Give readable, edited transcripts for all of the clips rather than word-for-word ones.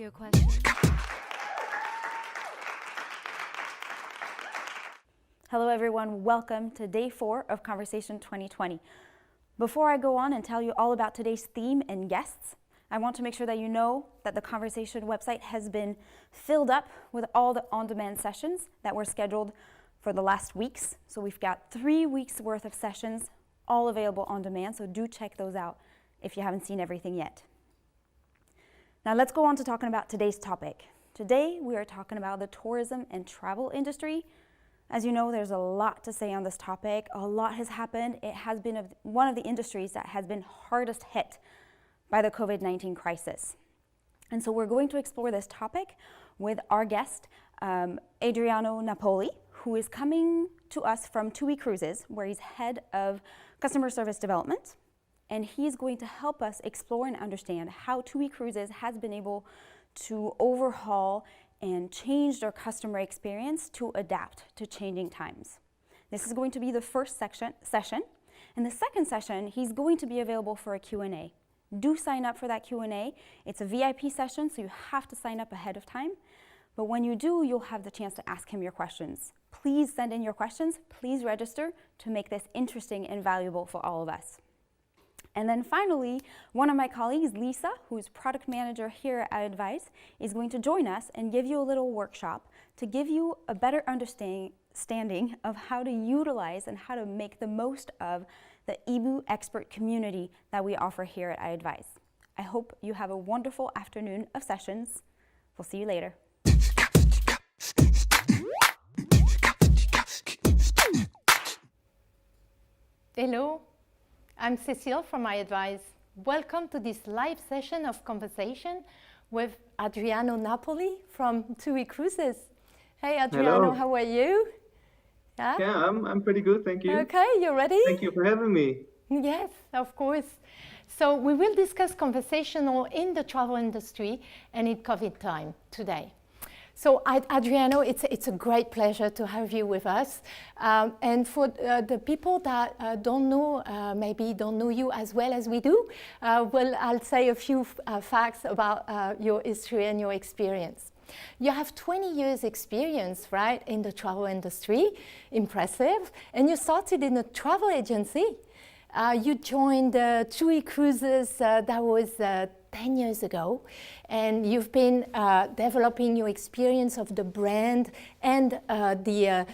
you a question? Hello everyone, welcome to day 4 of Conversation 2020. Before I go on and tell you all about today's theme and guests, I want to make sure that you know that the Conversation website has been filled up with all the on-demand sessions that were scheduled for the last weeks. So we've got 3 weeks worth of sessions all available on demand, so do check those out if you haven't seen everything yet. Now let's go on to talking about today's topic. Today we are talking about the tourism and travel industry. As you know, there's a lot to say on this topic. A lot has happened. It has been one of the industries that has been hardest hit by the COVID-19 crisis. And so we're going to explore this topic with our guest, Adriano Napoli, who is coming to us from TUI Cruises, where he's head of customer service development. And he's going to help us explore and understand how TUI Cruises has been able to overhaul and change their customer experience to adapt to changing times. This is going to be the first session. In the second session, he's going to be available for a Q&A. do sign up for that Q&A. It's a VIP session, so you have to sign up ahead of time. But when you do, you'll have the chance to ask him your questions. Please send in your questions. Please register to make this interesting and valuable for all of us. And then finally, one of my colleagues, Lisa, who's product manager here at Advice, is going to join us and give you a little workshop to give you a better understanding of how to utilize and how to make the most of the EBU expert community that we offer here at iAdvise. I hope you have a wonderful afternoon of sessions. We'll see you later. Hello, I'm Cécile from iAdvise. Welcome to this live session of conversation with Adriano Napoli from TUI Cruises. Hey Adriano, Hello. how are you? Yeah, I'm pretty good, thank you. Okay, you ready? Thank you for having me. Yes, of course. So we will discuss conversational in the travel industry and in COVID time today. So Adriano, it's a great pleasure to have you with us. And for the people that don't know, maybe don't know you as well as we do, I'll say a few facts about your history and your experience. You have 20 years experience, right, in the travel industry, impressive. And you started in a travel agency. You joined TUI Cruises, that was 10 years ago, and you've been developing your experience of the brand and the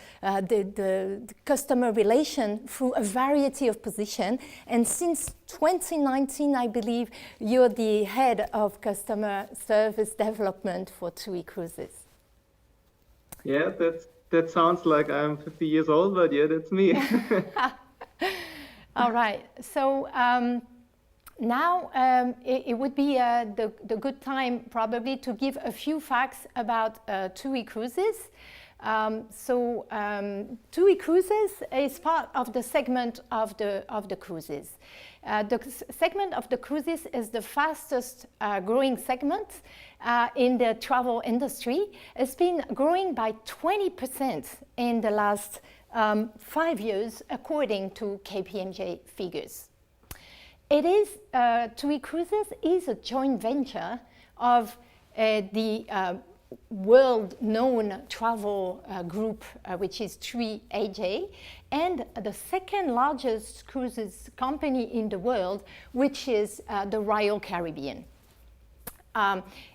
customer relation through a variety of positions. And since 2019, I believe you're the head of customer service development for TUI Cruises. Yeah, that sounds like I'm 50 years old, but yeah, that's me. All right, so now it would be the good time probably to give a few facts about TUI Cruises. TUI Cruises is part of the segment of the cruises. The segment of the cruises is the fastest growing segment in the travel industry. It's been growing by 20% in the last 5 years, according to KPMG figures. It is, TUI Cruises is a joint venture of the world-known travel group, which is TUI AJ, and the second largest cruises company in the world, which is the Royal Caribbean.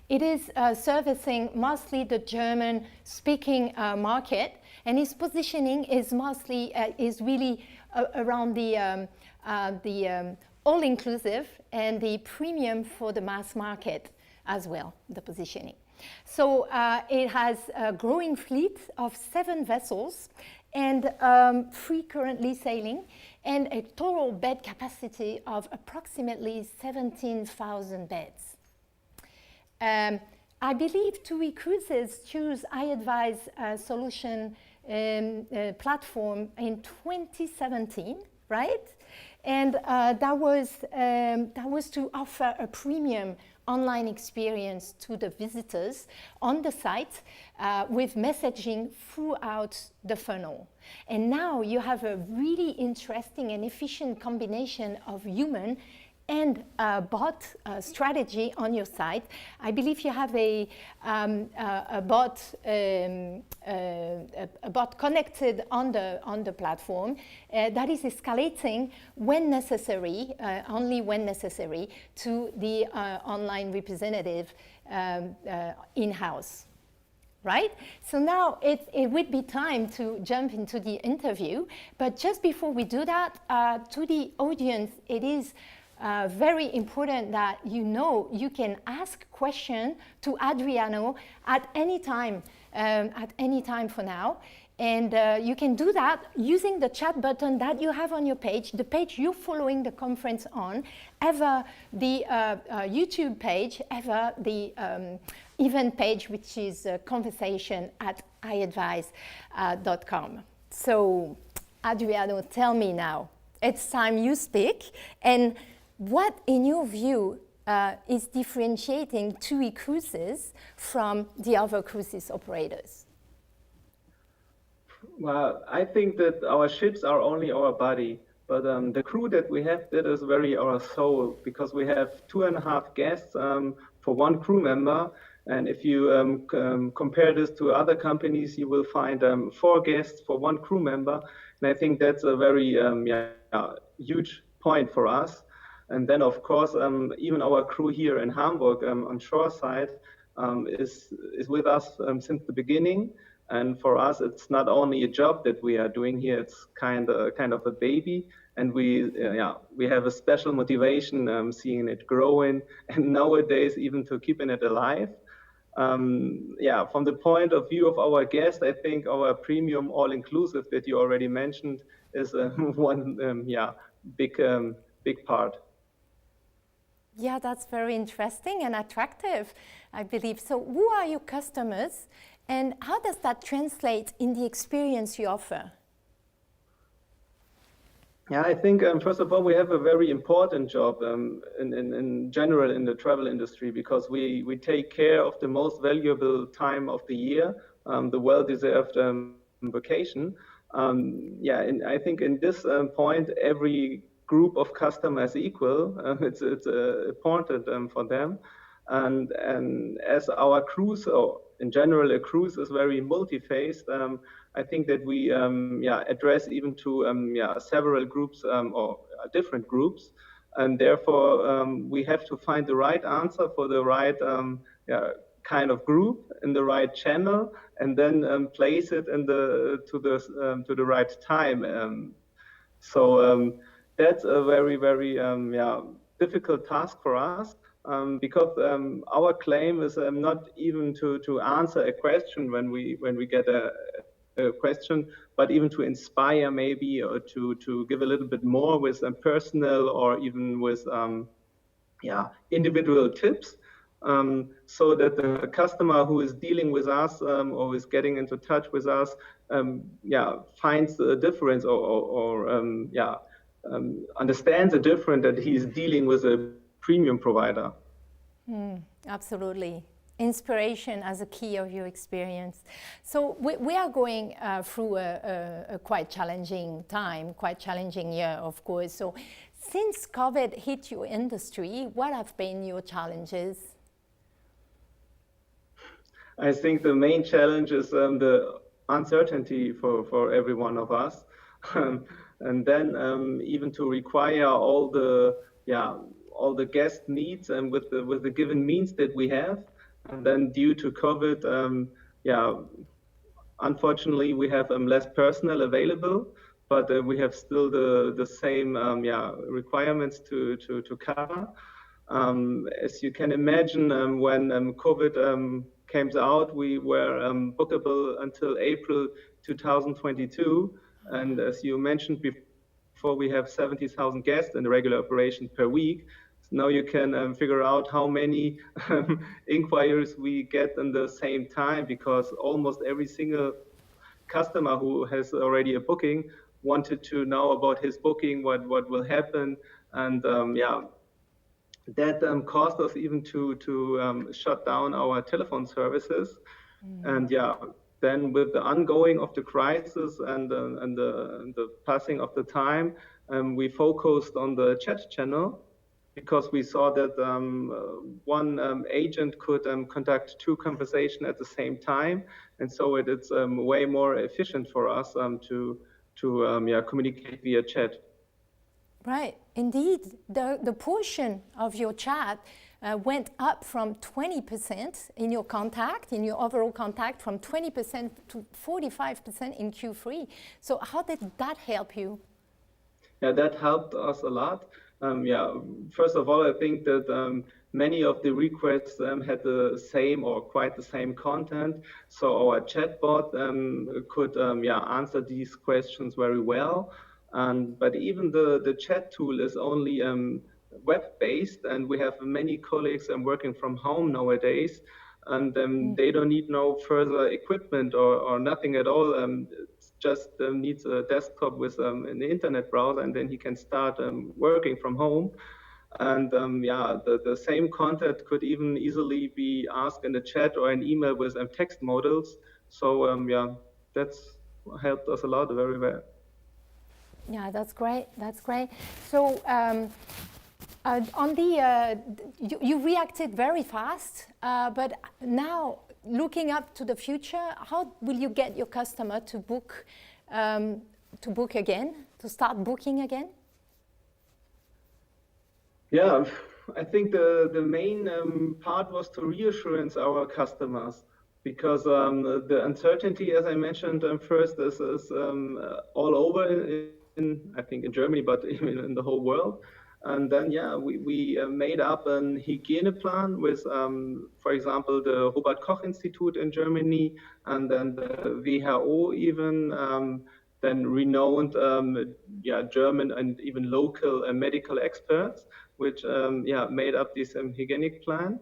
It is servicing mostly the German-speaking market, and its positioning is mostly is really around the all-inclusive and the premium for the mass market as well, the positioning. So it has a growing fleet of 7 vessels and 3 currently sailing, and a total bed capacity of approximately 17,000 beds. I believe TUI Cruises chose iAdvise solution platform in 2017, right? And that was to offer a premium online experience to the visitors on the site with messaging throughout the funnel. And now you have a really interesting and efficient combination of human and bot strategy on your site. I believe you have a bot connected on the platform that is escalating when necessary, only when necessary, to the online representative in-house. Right? So now it would be time to jump into the interview, but just before we do that, to the audience, it is very important that you can ask questions to Adriano at any time for now. And you can do that using the chat button that you have on your page, the page you're following the conference on, ever the YouTube page, ever the event page, which is conversation@iadvise.com. So Adriano, tell me now, it's time you speak. And what, in your view, is differentiating TUI Cruises from the other cruises operators? Well, I think that our ships are only our body. But the crew that we have, that is very our soul, because we have 2.5 guests for one crew member. And if you compare this to other companies, you will find 4 guests for one crew member. And I think that's a very huge point for us. And then, of course, even our crew here in Hamburg on shore side is with us since the beginning. And for us, it's not only a job that we are doing here; it's kind of a baby. And we have a special motivation seeing it growing, and nowadays even to keeping it alive. From the point of view of our guest, I think our premium all-inclusive that you already mentioned is one big part. Yeah, that's very interesting and attractive, I believe. So who are your customers and how does that translate in the experience you offer? Yeah, I think first of all, we have a very important job in general in the travel industry, because we take care of the most valuable time of the year, the well-deserved vacation. And I think in this point, every group of customers equal. It's important for them, and as our cruise, or in general, a cruise is very multi-phased. I think that we address even to several groups or different groups, and therefore we have to find the right answer for the right kind of group in the right channel, and then place it in to the right time. So that's a very difficult task for us, because our claim is not even to answer a question when we get a question, but even to inspire maybe, or to give a little bit more with personal or even with individual tips, so that the customer who is dealing with us or is getting into touch with us finds the difference, or understands the difference that he's dealing with a premium provider. Absolutely. Inspiration as a key of your experience. So we are going through a quite challenging time, quite challenging year, of course. So since COVID hit your industry, what have been your challenges? I think the main challenge is the uncertainty for every one of us. And then even to require all the guest needs and with the given means that we have. And then due to COVID, unfortunately, we have less personnel available, but we have still the same requirements to cover. As you can imagine, when COVID came out, we were bookable until April 2022. And as you mentioned before, we have 70,000 guests in the regular operation per week. So now you can figure out how many inquiries we get in the same time, because almost every single customer who has already a booking wanted to know about his booking, what will happen. And that caused us even to shut down our telephone services. And then with the ongoing of the crisis and the passing of the time, we focused on the chat channel, because we saw that one agent could conduct 2 conversations at the same time, and so it's way more efficient for us to communicate via chat. Right, indeed, the portion of your chat went up from 20% in your contact, in your overall contact, from 20% to 45% in Q3. So how did that help you? Yeah, that helped us a lot. First of all, I think that many of the requests had the same or quite the same content. So our chatbot could answer these questions very well. But even the chat tool is only web-based, and we have many colleagues working from home nowadays, and they don't need no further equipment or nothing at all. Just needs a desktop with an internet browser, and then he can start working from home. And the same content could even easily be asked in the chat or an email with text models. So that's helped us a lot, very well. Yeah, that's great. That's great. So on the you reacted very fast, but now looking up to the future, how will you get your customer to book again, to start booking again? Yeah, I think the main part was to reassurance our customers because the uncertainty, as I mentioned first, is all over I think in Germany, but even in the whole world. And then, yeah, we made up an hygiene plan with, for example, the Robert Koch Institute in Germany, and then the WHO even, then renowned, yeah, German and even local medical experts, which, yeah, made up this hygienic plan.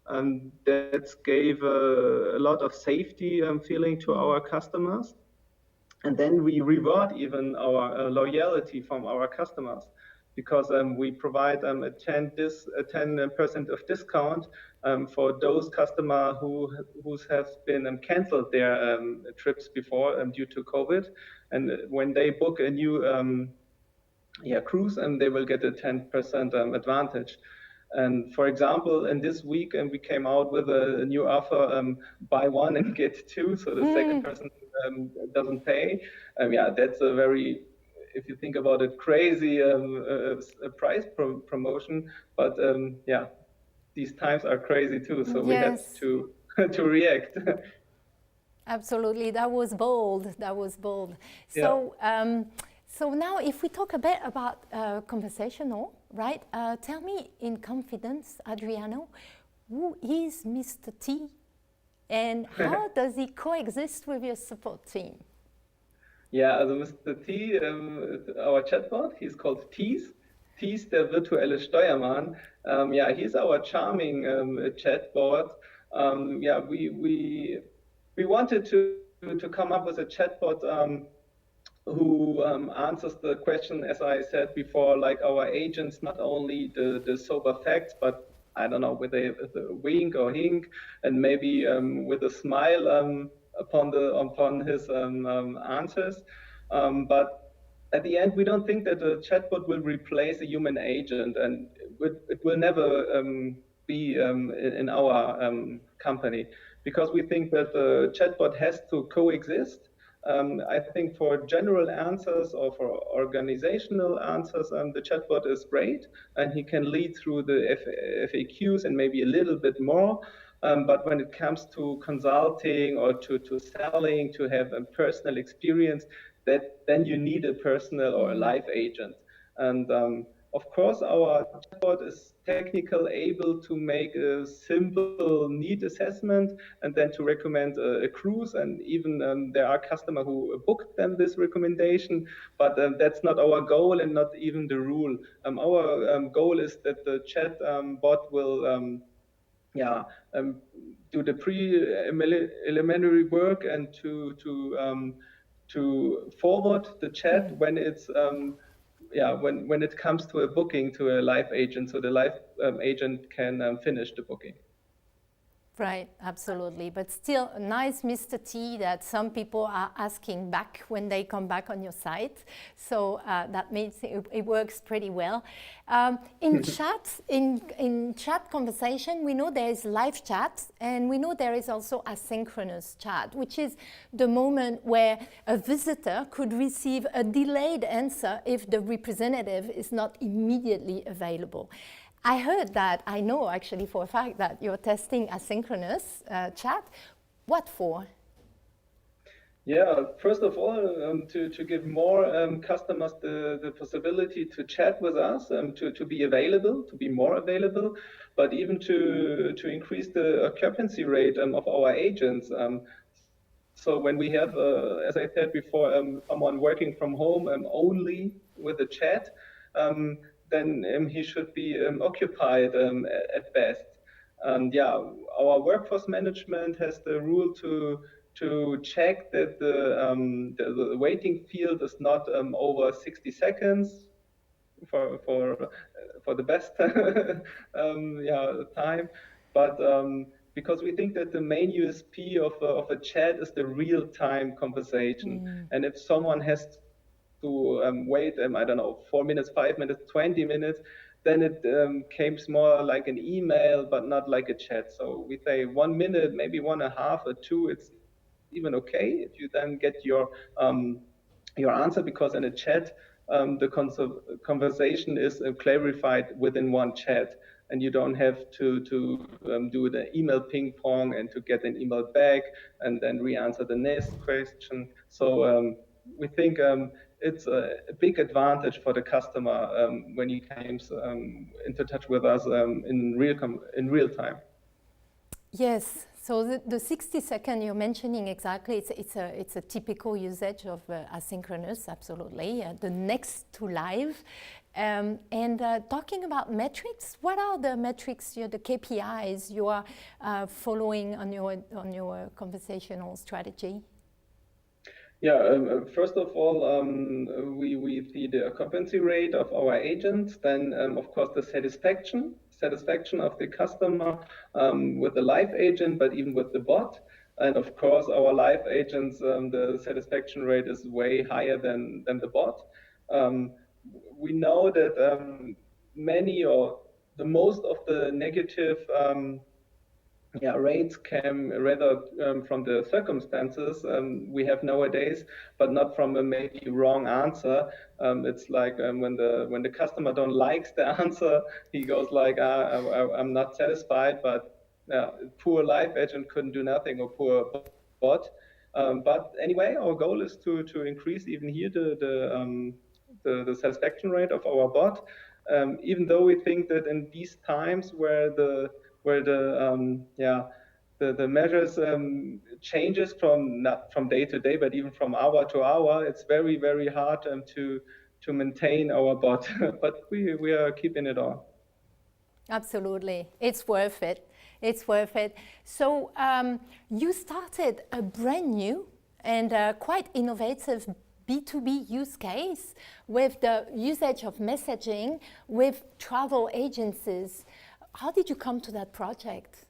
And that gave a lot of safety feeling to our customers. And then we reward even our loyalty from our customers because we provide a 10% of discount for those customers who have been canceled their trips before due to COVID. And when they book a new yeah, cruise, and they will get a 10% advantage. And for example, in this week, we came out with a new offer: buy one and get two, so the second person doesn't pay. Yeah, that's a very, if you think about it, crazy price promotion. But yeah, these times are crazy too, so we had Yes. to to react. Absolutely, that was bold. That was bold. Yeah. So, so now, if we talk a bit about conversational, right? Tell me in confidence, Adriano, who is Mr. T, and how does he coexist with your support team? Ja, also Mr. T, our chatbot, he's called Tees. Tees, der virtuelle Steuermann. Yeah, he's our charming chatbot. Yeah, we wanted to come up with a chatbot who answers the question, as I said before, like our agents, not only the sober facts, but I don't know, with a wink or hink, and maybe with a smile upon his answers. But at the end, we don't think that a chatbot will replace a human agent, and it will never be in our company, because we think that the chatbot has to coexist. I think for general answers or for organizational answers, the chatbot is great, and he can lead through the FAQs and maybe a little bit more. But when it comes to consulting or to selling, to have a personal experience, then you need a personal or a live agent. And of course, our chatbot is technical, able to make a simple need assessment and then to recommend a cruise. And even there are customers who booked them this recommendation, but that's not our goal and not even the rule. Our goal is that the chat bot will yeah, do the pre-elementary work and to forward the chat when it's yeah, when it comes to a booking to a live agent, so the live agent can finish the booking. Right, absolutely. But still, a nice Mr. T that some people are asking back when they come back on your site. So that means it works pretty well. In chat conversation, we know there is live chat, and we know there is also asynchronous chat, which is the moment where a visitor could receive a delayed answer if the representative is not immediately available. I heard that, I know actually for a fact that you're testing asynchronous chat. What for? Yeah, first of all, to give more customers the possibility to chat with us, to be available, to be more available, but even to increase the occupancy rate of our agents. So when we have, as I said before, someone working from home only with a chat, then he should be occupied at best. And yeah, our workforce management has the rule to check that the waiting field is not over 60 seconds for the best yeah, time. But because we think that the main USP of a chat is the real-time conversation. And if someone has to wait, I don't know, 4 minutes, 5 minutes, 20 minutes, then it came more like an email, but not like a chat. So we say 1 minute, maybe 1.5 or 2, it's even okay if you then get your answer, because in a chat, the conversation is clarified within one chat, and you don't have to do the email ping pong and to get an email back and then re-answer the next question. So we think it's a big advantage for the customer when he comes into touch with us in real time. Yes, so the 60 second you're mentioning exactly, it's a typical usage of asynchronous, absolutely, the next to live. And talking about metrics, what are the metrics, the KPIs you are following on your conversational strategy? Yeah, first of all, we see the occupancy rate of our agents, then of course the satisfaction of the customer with the live agent, but even with the bot. And of course, our live agents, the satisfaction rate is way higher than the bot. We know that many or the most of the negative rates came rather from the circumstances we have nowadays, but not from a maybe wrong answer. It's like when the customer don't likes the answer, he goes like, I'm not satisfied, but poor live agent couldn't do nothing, or poor bot. But anyway, our goal is to increase even here the satisfaction rate of our bot. Even though we think that in these times where the the measures changes from not from day to day, but even from hour to hour, it's very hard to maintain our bot. But we are keeping it on. Absolutely, it's worth it. It's worth it. So you started a brand new and quite innovative B2B use case with the usage of messaging with travel agencies. How did you come to that project?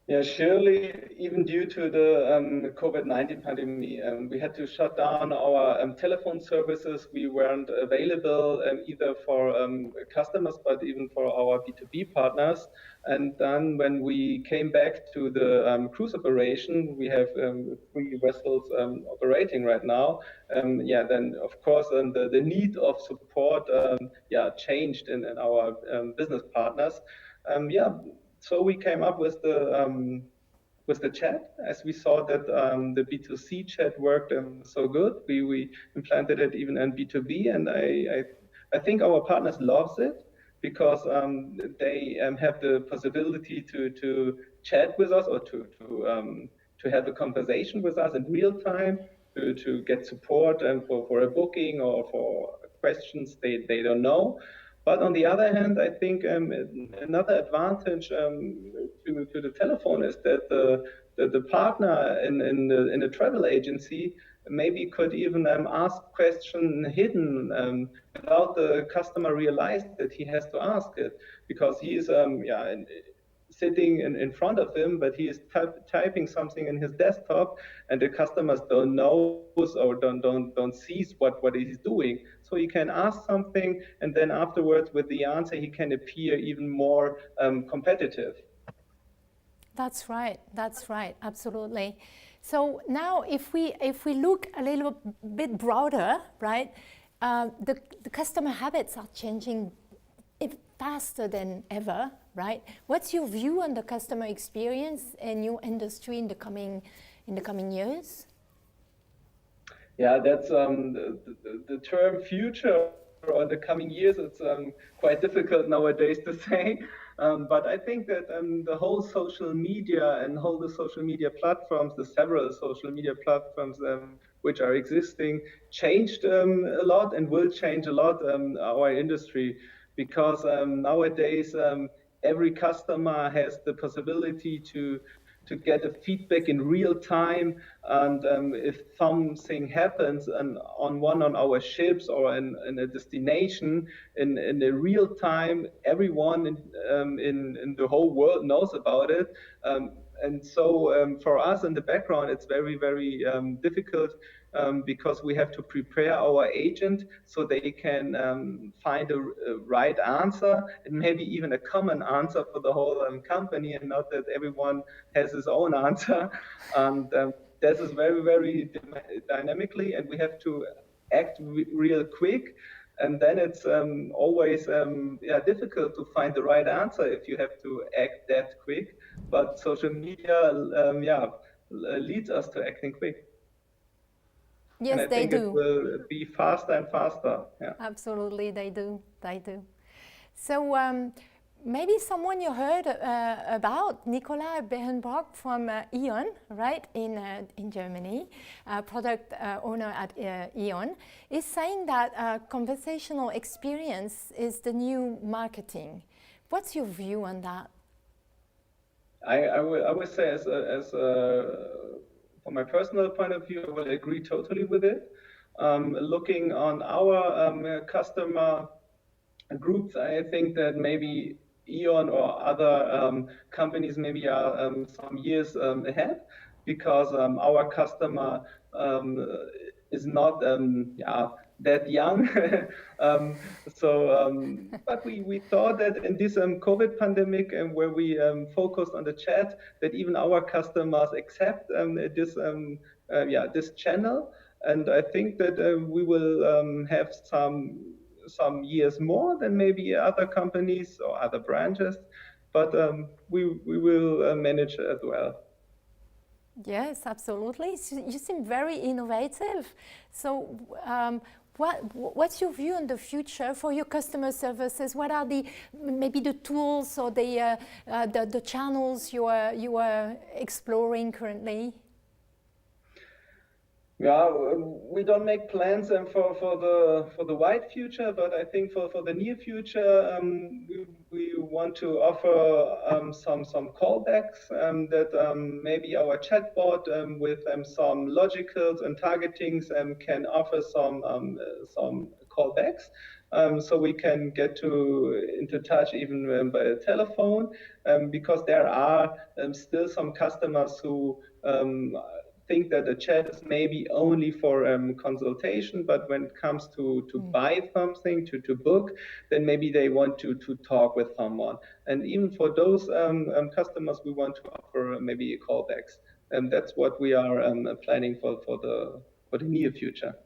Yeah, surely, even due to the COVID-19 pandemic, we had to shut down our telephone services. We weren't available either for customers, but even for our B2B partners. And then when we came back to the cruise operation, we have 3 vessels operating right now. Then of course the need of support changed in our business partners. So we came up with the chat, as we saw that the B2C chat worked so good. We implanted it even in B2B, and I think our partners loves it, because they have the possibility to chat with us, or to have a conversation with us in real time, to get support and for a booking or for questions they don't know. But on the other hand, I think another advantage to the telephone is that the partner in a travel agency maybe could even ask question hidden without the customer realize that he has to ask it, because he is sitting in front of him, but he is typing something in his desktop, and the customers don't know or don't see what he's doing. So he can ask something, and then afterwards with the answer he can appear even more competitive. That's right, absolutely. So now if we look a little bit broader, right, the customer habits are changing faster than ever, right? What's your view on the customer experience in your industry in the coming years? Yeah, that's the term future or the coming years. It's quite difficult nowadays to say. But I think that the whole social media and the social media platforms, the several social media platforms which are existing, changed a lot and will change a lot our industry, because nowadays every customer has the possibility to get a feedback in real time, and if something happens on our ships or in a destination in the real time, everyone in the whole world knows about it. and so for us in the background, it's very, very difficult because we have to prepare our agent so they can find a right answer and maybe even a common answer for the whole company, and not that everyone has his own answer. And this is very, very dynamically, and we have to act real quick. And then it's always difficult to find the right answer if you have to act that quick. But social media, leads us to acting quick. Yes, and I they think do. it will be faster and faster. Yeah. Absolutely, they do. They do. So maybe someone you heard about, Nicola Berenbrock from E.ON, right, in Germany, product owner at E.ON, is saying that conversational experience is the new marketing. What's your view on that? I would say from my personal point of view, I will agree totally with it. Looking on our customer groups, I think that maybe E.ON or other companies maybe are some years ahead, because our customer is not that young. But we thought that in this COVID pandemic, where we focused on the chat, that even our customers accept this channel. And I think that we will have some years more than maybe other companies or other branches, but we will manage as well. Yes, absolutely. So you seem very innovative. So what's your view on the future for your customer services? What are maybe the tools or the channels you are exploring currently? Yeah, we don't make plans for the wide future, but I think for the near future, we want to offer some callbacks that maybe our chatbot with some logicals and targetings can offer some callbacks. So we can get into touch even by telephone, because there are still some customers who think that the chat is maybe only for consultation, but when it comes to buy something, to book, then maybe they want to talk with someone. And even for those customers, we want to offer maybe callbacks. And that's what we are planning for the near future.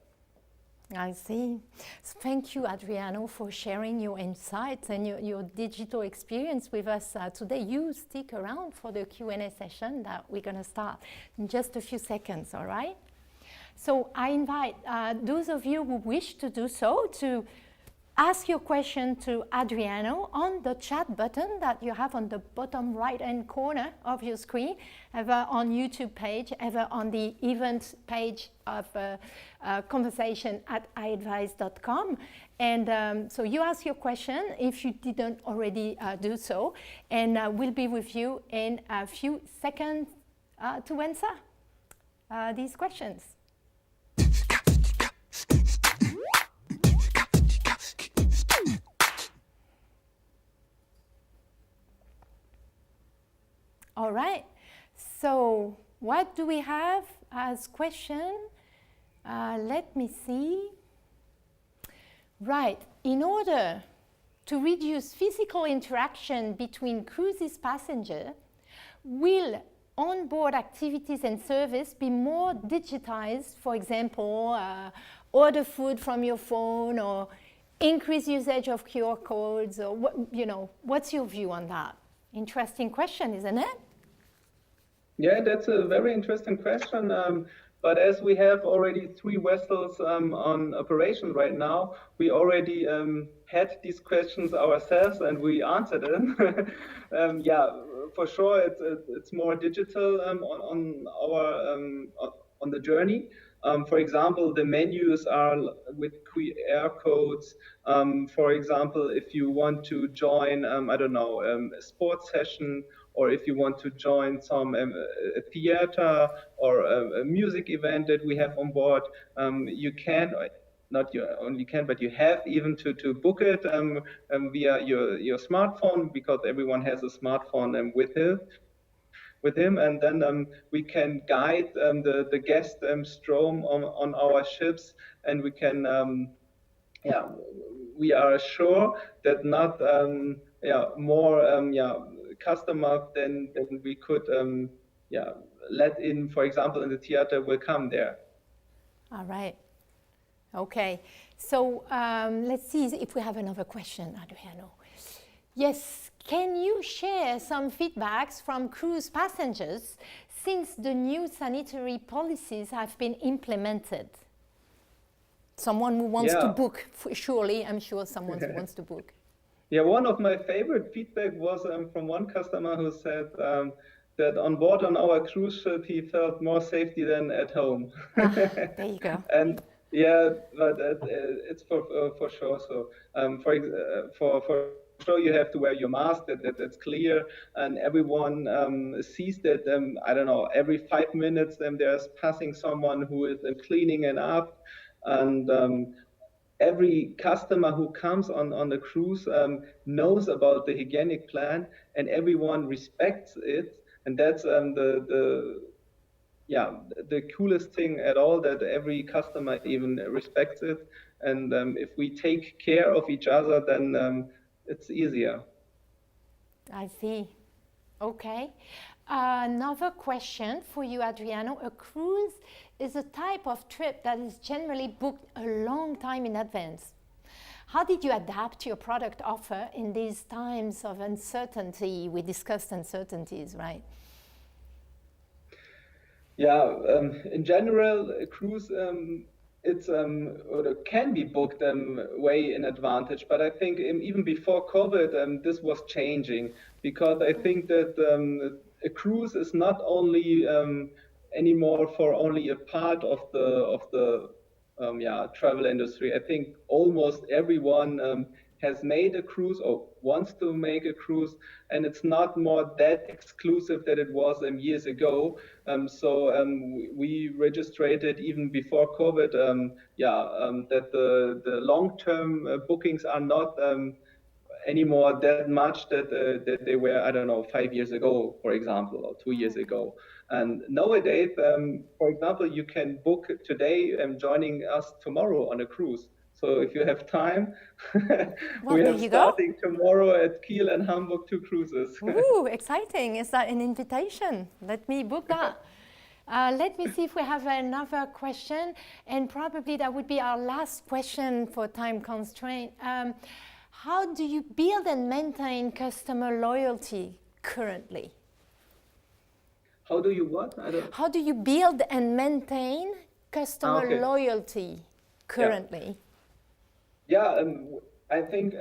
I see. So thank you, Adriano, for sharing your insights and your digital experience with us today. You stick around for the Q&A session that we're going to start in just a few seconds, all right? So I invite those of you who wish to do so to ask your question to Adriano on the chat button that you have on the bottom right-hand corner of your screen, either on YouTube page, either on the event page of conversation at iadvise.com. And so you ask your question if you didn't already do so, and we'll be with you in a few seconds to answer these questions. All right, so what do we have as question? Let me see. Right, in order to reduce physical interaction between cruises passengers, will onboard activities and service be more digitized? For example, order food from your phone, or increase usage of QR codes, or what's your view on that? Interesting question, isn't it? Yeah, that's a very interesting question. But as we have already 3 vessels on operation right now, we already had these questions ourselves and we answered them. Yeah, for sure, it's more digital on the journey. For example, the menus are with QR codes. For example, if you want to join, a sports session, or if you want to join some a theater or a music event that we have on board, you can, not you only can, but you have even to book it via your smartphone, because everyone has a smartphone with it. with him, and then we can guide the guest stream on our ships, and we can yeah, we are sure that not more customer than we could let in, for example, in the theater will come there. All right. Okay. So let's see if we have another question, Adriano. Yes. Can you share some feedbacks from cruise passengers since the new sanitary policies have been implemented? Someone who wants to book, surely, I'm sure someone who wants to book. Yeah, one of my favorite feedback was from one customer who said that on board on our cruise ship he felt more safety than at home. There you go. And yeah, but it's for sure. So for sure you have to wear your mask. That's clear, and everyone sees that. I don't know. Every 5 minutes, there's passing someone who is cleaning it up. And every customer who comes on the cruise knows about the hygienic plan, and everyone respects it. And that's the coolest thing at all, that every customer even respects it. And if we take care of each other, then it's easier. I see. Okay. Another question for you, Adriano. A cruise is a type of trip that is generally booked a long time in advance. How did you adapt your product offer in these times of uncertainty? We discussed uncertainties, right? Yeah, in general, a cruise it's or it can be booked way in advantage, but I think even before COVID, this was changing, because I think that a cruise is not only anymore for only a part of the travel industry. I think almost everyone has made a cruise or wants to make a cruise, and it's not more that exclusive that it was years ago. So we registered even before COVID that the long-term bookings are not anymore that much that they were, I don't know, 5 years ago, for example, or 2 years ago. And nowadays, for example, you can book today joining us tomorrow on a cruise. So if you have time, well, we have starting tomorrow at Kiel and Hamburg 2 cruises. Ooh, exciting. Is that an invitation? Let me book that. Let me see if we have another question, and probably that would be our last question for time constraint. How do you build and maintain customer loyalty currently? How do you what? How do you build and maintain customer loyalty currently? I think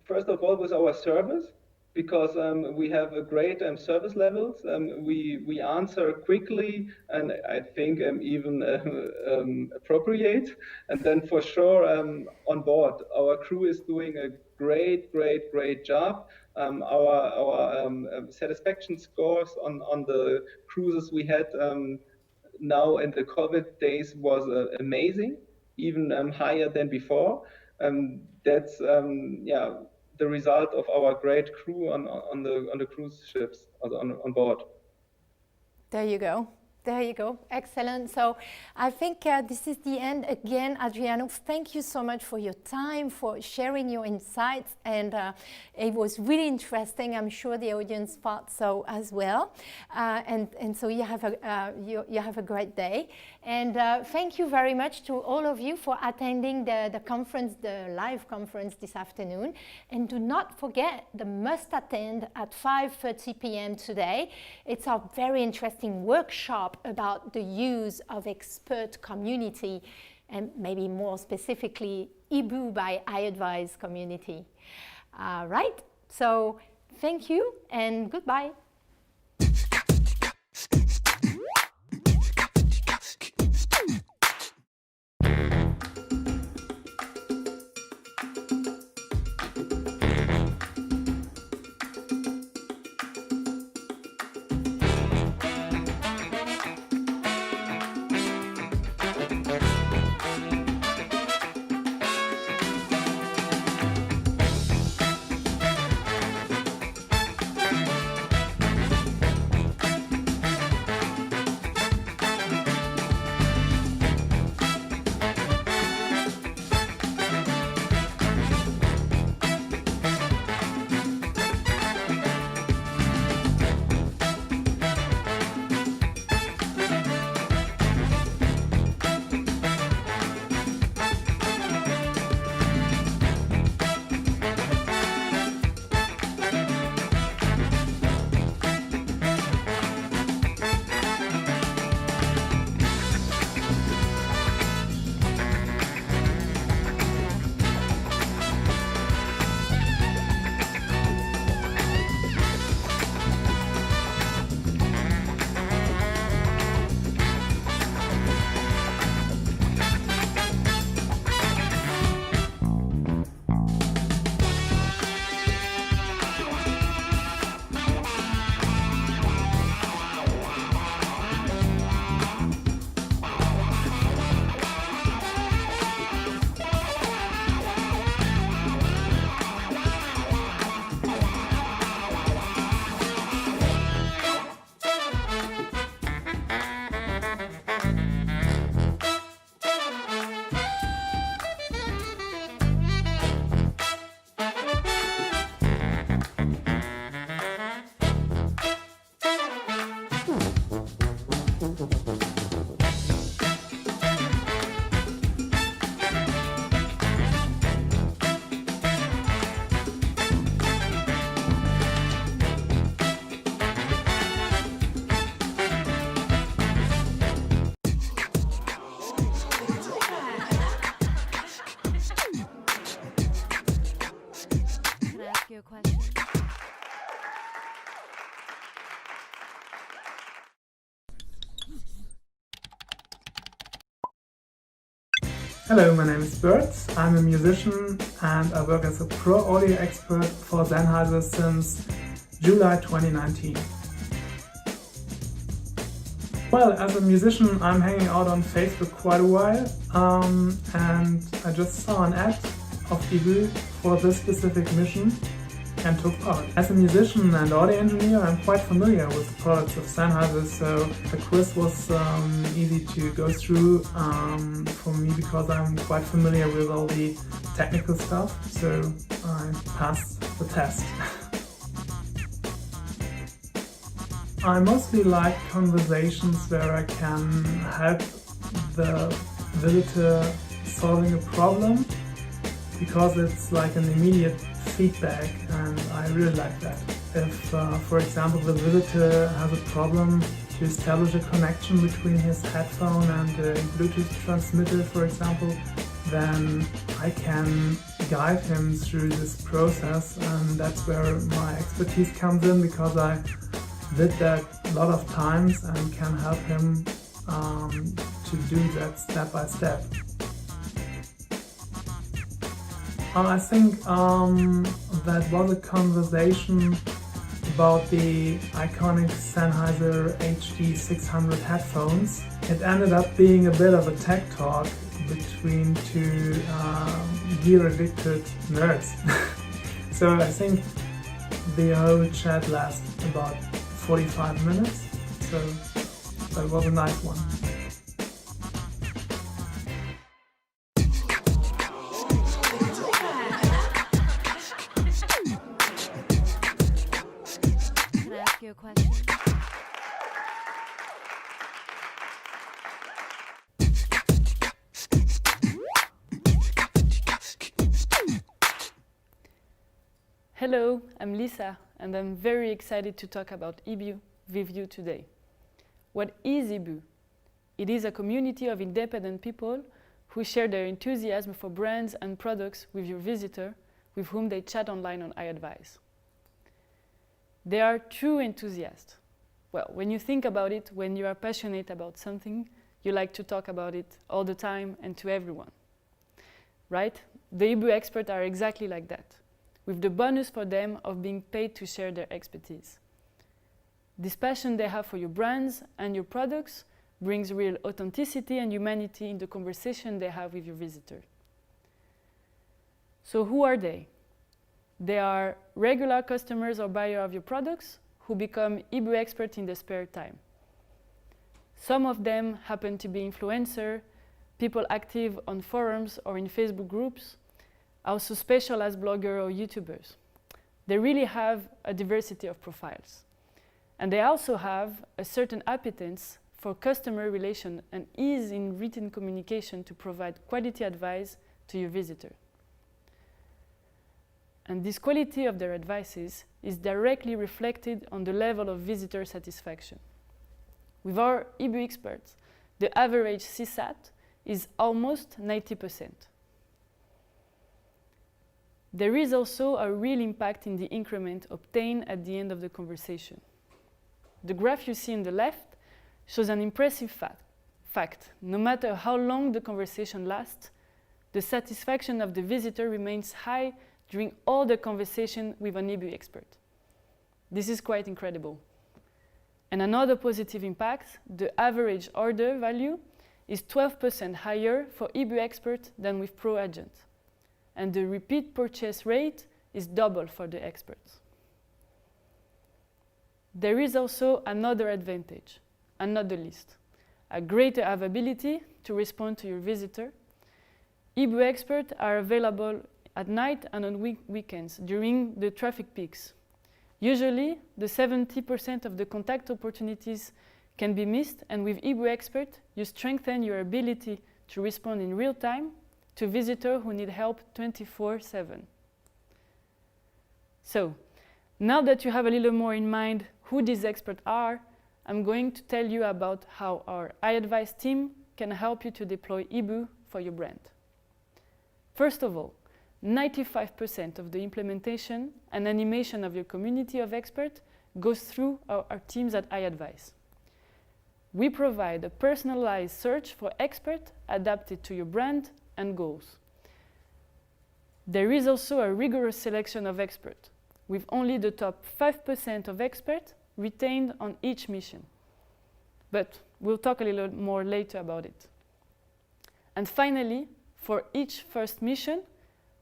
first of all with our service, because we have a great service levels. We answer quickly, and I think even appropriate. And then for sure on board, our crew is doing a great job. Our satisfaction scores on the cruises we had now in the COVID days was amazing, even higher than before. That's the result of our great crew on the cruise ships on board. There you go. There you go. Excellent. So I think this is the end. Again, Adriano, thank you so much for your time, for sharing your insights. And it was really interesting. I'm sure the audience thought so as well. And so you have a great day. And thank you very much to all of you for attending the conference, the live conference this afternoon. And do not forget the must attend at 5:30 p.m. today. It's a very interesting workshop about the use of expert community, and maybe more specifically IBU by iAdvise community. Right, so thank you and goodbye. Hello, my name is Bert. I'm a musician and I work as a pro audio expert for Sennheiser since July 2019. Well, as a musician, I'm hanging out on Facebook quite a while, and I just saw an ad of IBU for this specific mission and took part. As a musician and audio engineer, I'm quite familiar with the products of Sennheiser, so the quiz was easy to go through for me because I'm quite familiar with all the technical stuff, so I passed the test. I mostly like conversations where I can help the visitor solving a problem, because it's like an immediate feedback and I really like that. If, for example, the visitor has a problem to establish a connection between his headphone and the Bluetooth transmitter, for example, then I can guide him through this process, and that's where my expertise comes in, because I did that a lot of times and can help him to do that step by step. I think that was a conversation about the iconic Sennheiser HD 600 headphones. It ended up being a bit of a tech talk between two gear-addicted nerds. So I think the whole chat lasted about 45 minutes, so that was a nice one. Can I ask you a question? Hello, I'm Lisa, and I'm very excited to talk about IBU with you today. What is IBU? It is a community of independent people who share their enthusiasm for brands and products with your visitor, with whom they chat online on iAdvice. They are true enthusiasts. Well, when you think about it, when you are passionate about something, you like to talk about it all the time and to everyone. Right? The IBU experts are exactly like that, with the bonus for them of being paid to share their expertise. This passion they have for your brands and your products brings real authenticity and humanity in the conversation they have with your visitor. So who are they? They are regular customers or buyers of your products who become IBU experts in their spare time. Some of them happen to be influencers, people active on forums or in Facebook groups, also special as bloggers or YouTubers. They really have a diversity of profiles. And they also have a certain appetence for customer relation and ease in written communication to provide quality advice to your visitor. And this quality of their advices is directly reflected on the level of visitor satisfaction. With our IBU experts, the average CSAT is almost 90%. There is also a real impact in the increment obtained at the end of the conversation. The graph you see on the left shows an impressive fact. No matter how long the conversation lasts, the satisfaction of the visitor remains high during all the conversation with an IBU expert. This is quite incredible. And another positive impact, the average order value is 12% higher for IBU expert than with pro agent. And the repeat purchase rate is double for the experts. There is also another advantage, and not the least, a greater availability to respond to your visitor. IBU experts are available at night and on weekends during the traffic peaks. Usually, the 70% of the contact opportunities can be missed, and with IBU expert, you strengthen your ability to respond in real time to visitors who need help 24/7. So, now that you have a little more in mind who these experts are, I'm going to tell you about how our iAdvice team can help you to deploy IBU for your brand. First of all, 95% of the implementation and animation of your community of experts goes through our teams at iAdvice. We provide a personalized search for experts adapted to your brand and goals. There is also a rigorous selection of experts, with only the top 5% of experts retained on each mission. But we'll talk a little more later about it. And finally, for each first mission,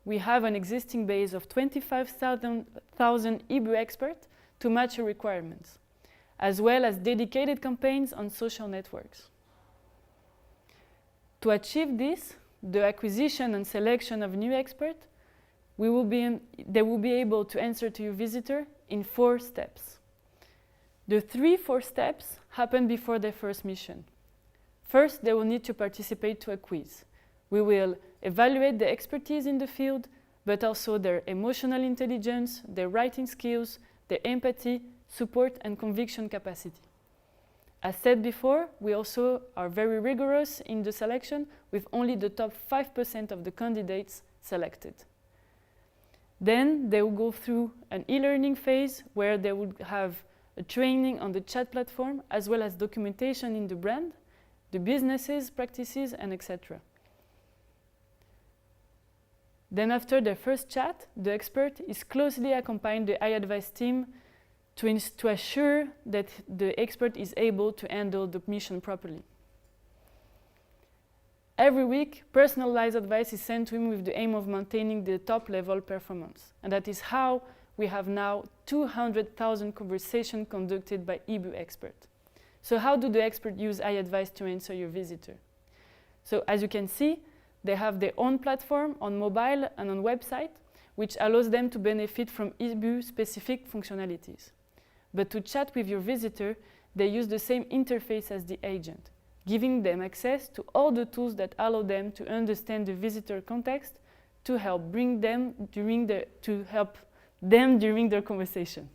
we have an existing base of 25,000 IBU experts to match your requirements, as well as dedicated campaigns on social networks. To achieve this, the acquisition and selection of new experts, they will be able to answer to your visitor in 4 steps. The 4 steps happen before their first mission. First, they will need to participate to a quiz. We will evaluate their expertise in the field, but also their emotional intelligence, their writing skills, their empathy, support, and conviction capacity. As said before, we also are very rigorous in the selection, with only the top 5% of the candidates selected. Then they will go through an e-learning phase where they will have a training on the chat platform, as well as documentation in the brand, the businesses, practices, and etc. Then after their first chat, the expert is closely accompanying the iAdvice team to assure that the expert is able to handle the mission properly. Every week, personalized advice is sent to him with the aim of maintaining the top-level performance. And that is how we have now 200,000 conversations conducted by IBU experts. So how do the experts use iAdvice to answer your visitor? So as you can see, they have their own platform on mobile and on website, which allows them to benefit from IBU-specific functionalities. But to chat with your visitor, they use the same interface as the agent, giving them access to all the tools that allow them to understand the visitor context to help them during their conversation,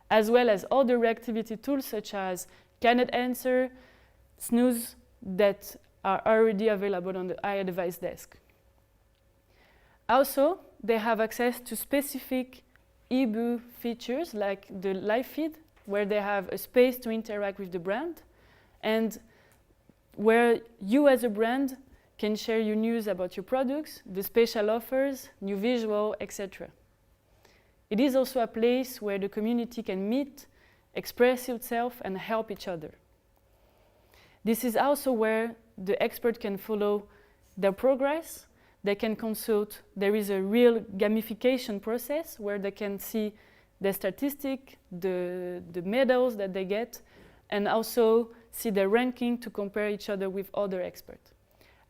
as well as other reactivity tools such as canned answer, snooze, that are already available on the iAdvice desk. Also, they have access to specific IBU features like the live feed, where they have a space to interact with the brand, and where you as a brand can share your news about your products, the special offers, new visual, etc. It is also a place where the community can meet, express itself, and help each other. This is also where the expert can follow their progress. They can consult. There is a real gamification process where they can see the statistic, the medals that they get, and also see their ranking to compare each other with other experts.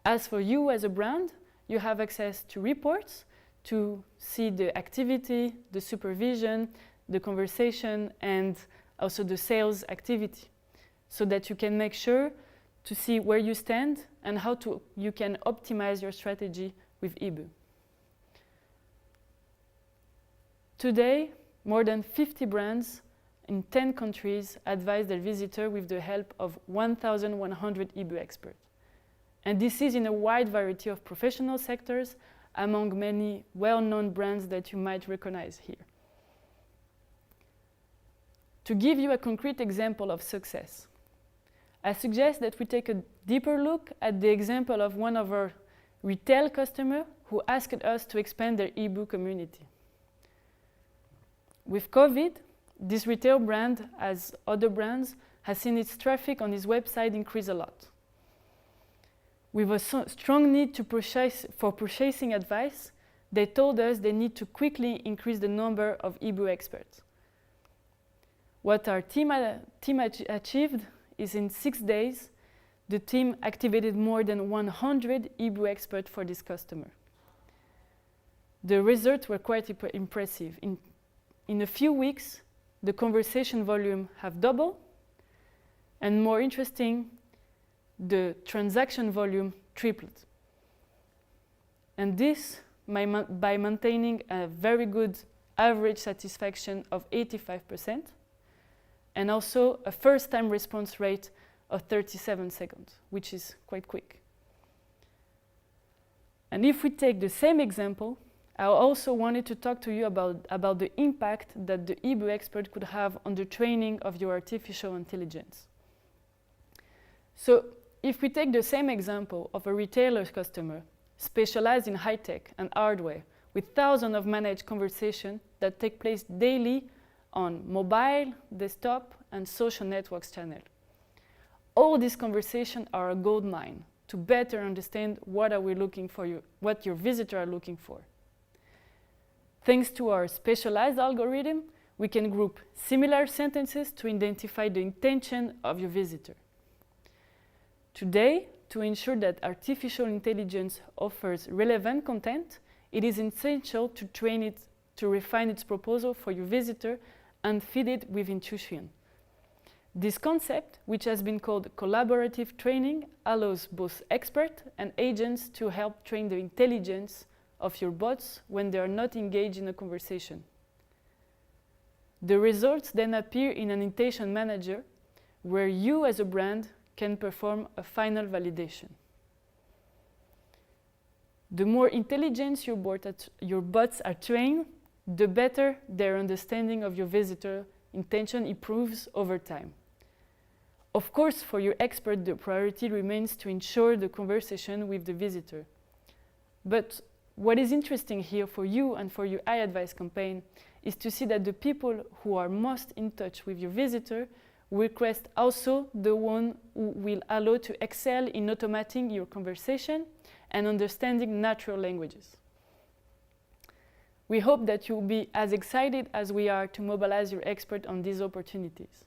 As for you as a brand, you have access to reports to see the activity, the supervision, the conversation, and also the sales activity, so that you can make sure to see where you stand and how you can optimize your strategy with IBU. Today, more than 50 brands in 10 countries advise their visitor with the help of 1,100 IBU experts. And this is in a wide variety of professional sectors, among many well-known brands that you might recognize here. To give you a concrete example of success, I suggest that we take a deeper look at the example of one of our retail customers who asked us to expand their IBU community. With COVID, this retail brand, as other brands, has seen its traffic on its website increase a lot. With a strong need for purchasing advice, they told us they need to quickly increase the number of IBU experts. What our team achieved is in 6 days, the team activated more than 100 IBU experts for this customer. The results were quite impressive. In a few weeks, the conversation volume have doubled, and more interesting, the transaction volume tripled. And this by maintaining a very good average satisfaction of 85%, and also a first-time response rate of 37 seconds, which is quite quick. And if we take the same example, I also wanted to talk to you about the impact that the IBU expert could have on the training of your artificial intelligence. So if we take the same example of a retailer's customer, specialized in high-tech and hardware, with thousands of managed conversations that take place daily on mobile, desktop, and social networks channel. All these conversations are a gold mine to better understand what your visitors are looking for. Thanks to our specialized algorithm, we can group similar sentences to identify the intention of your visitor. Today, to ensure that artificial intelligence offers relevant content, it is essential to train it to refine its proposal for your visitor and feed it with intuition. This concept, which has been called collaborative training, allows both experts and agents to help train the intelligence of your bots when they are not engaged in a conversation. The results then appear in an intention manager, where you as a brand can perform a final validation. The more intelligence your bots are trained, the better their understanding of your visitor intention improves over time. Of course, for your expert, the priority remains to ensure the conversation with the visitor. But what is interesting here for you and for your iAdvice campaign is to see that the people who are most in touch with your visitor will request also the one who will allow to excel in automating your conversation and understanding natural languages. We hope that you'll be as excited as we are to mobilize your expert on these opportunities.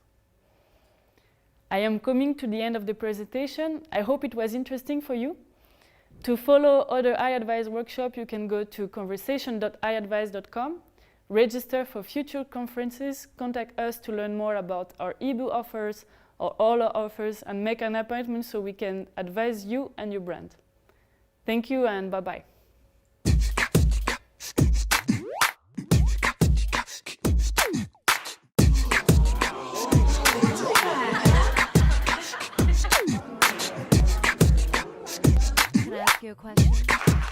I am coming to the end of the presentation. I hope it was interesting for you. To follow other iAdvice workshops, you can go to conversation.iadvice.com, register for future conferences, contact us to learn more about our ebook offers or all our offers, and make an appointment so we can advise you and your brand. Thank you and bye-bye. Can I ask you a question?